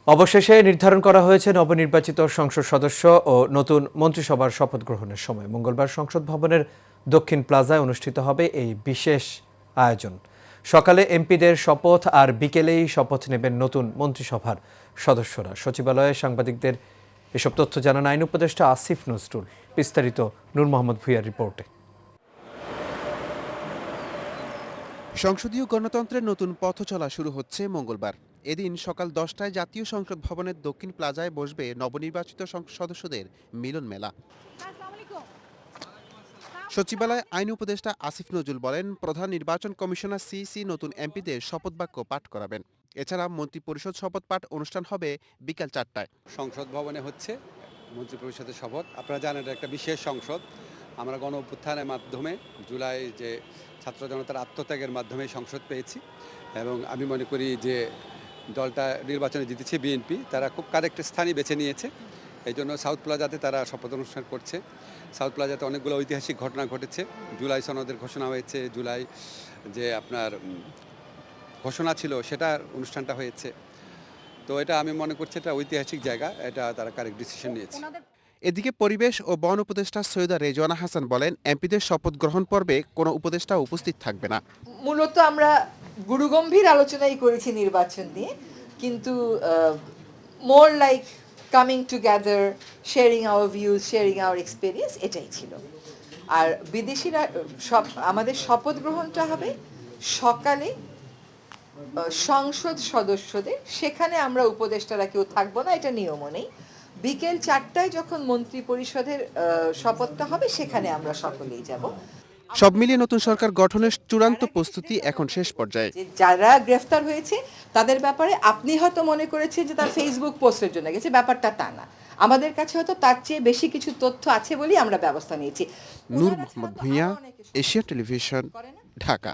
অবশেষে নির্ধারণ করা হয়েছে নবনির্বাচিত সংসদ সদস্য ও নতুন মন্ত্রিসভার শপথ গ্রহণের সময়। মঙ্গলবার সংসদ ভবনের দক্ষিণ প্লাজায় অনুষ্ঠিত হবে এই বিশেষ আয়োজন। সকালে এমপিদের শপথ আর বিকেলেই শপথ নেবেন নতুন মন্ত্রিসভার সদস্যরা। সচিবালয়ে সাংবাদিকদের এসব তথ্য জানান আইন উপদেষ্টা আসিফ নজরুল। বিস্তারিত নূর মোহাম্মদ ভুঁইয়ার রিপোর্টে। সংসদীয় গণতন্ত্রের নতুন পথ চলা শুরু হচ্ছে মঙ্গলবার। এদিন সকাল 10টায় জাতীয় সংসদ ভবনের দক্ষিণ প্লাজায় বসবে নবনির্বাচিত সংসদ সদস্যদের মিলন মেলা। সচিবালয়ে আইন উপদেষ্টা আসিফ নজরুল বলেন, প্রধান নির্বাচন কমিশনার সিইসি নতুন এমপিদের শপথ বাক্য পাঠ করাবেন। এছাড়া মন্ত্রিপরিষদ শপথ পাঠ অনুষ্ঠান হবে বিকাল 4টায়। সংসদ ভবনে হচ্ছে মন্ত্রিপরিষদের শপথ। আপনারা জানেন এটা একটা বিশেষ সংসদ। আমরা গণ অভ্যুত্থানের মাধ্যমে জুলাই যে ছাত্র জনতার আত্মত্যাগের মাধ্যমে সংসদ পেয়েছি এবং আমি মনে করি যে দলটা নির্বাচনে জিতেছে বিএনপি, তারা খুব কারেক্ট স্থানই বেছে নিয়েছে। এই জন্য সাউথ প্লাজাতে তারা শপথ অনুষ্ঠান করছে। সাউথ প্লাজাতে অনেকগুলো ঐতিহাসিক ঘটনা ঘটেছে। জুলাই সনদের ঘোষণা হয়েছে, জুলাই যে আপনার ঘোষণা ছিল সেটার অনুষ্ঠানটা হয়েছে। তো এটা আমি মনে করছি এটা ঐতিহাসিক জায়গা, এটা তারা কারেক্ট ডিসিশন নিয়েছে। এদিকে পরিবেশ ও বন উপদেষ্টা সৈয়দা রেজওয়ানা হাসান বলেন, এমপিদের শপথ গ্রহণ পর্বে কোনো উপদেষ্টা উপস্থিত থাকবে না। মূলত আমরা গুরুগম্ভীর আলোচনাই করেছি নির্বাচন নিয়ে, কিন্তু more like coming together, sharing our views, sharing our experience, এটাই ছিল। আর বিদেশিরা সব আমাদের শপথ গ্রহণটা হবে সকালে সংসদ সদস্যদের, সেখানে আমরা উপদেষ্টারা কেউ থাকবো না, এটা নিয়মও নেই। বিকেল 4টায় যখন মন্ত্রী পরিষদের শপথটা হবে সেখানে আমরা সকলেই যাব। সব মিলিয়ে নতুন সরকার গঠনের চূড়ান্ত প্রস্তুতি এখন শেষ পর্যায়ে। যারা গ্রেফতার হয়েছে তাদের ব্যাপারে আপনি হয়তো মনে করেছেন যে তার ফেসবুক পোস্টের জন্য গেছে, ব্যাপারটা তা না। আমাদের কাছে হয়তো তার চেয়ে বেশি কিছু তথ্য আছে বলেই আমরা ব্যবস্থা নিয়েছি। নূর মোহাম্মদ ভুঁইয়া, এশিয়া টেলিভিশন, ঢাকা।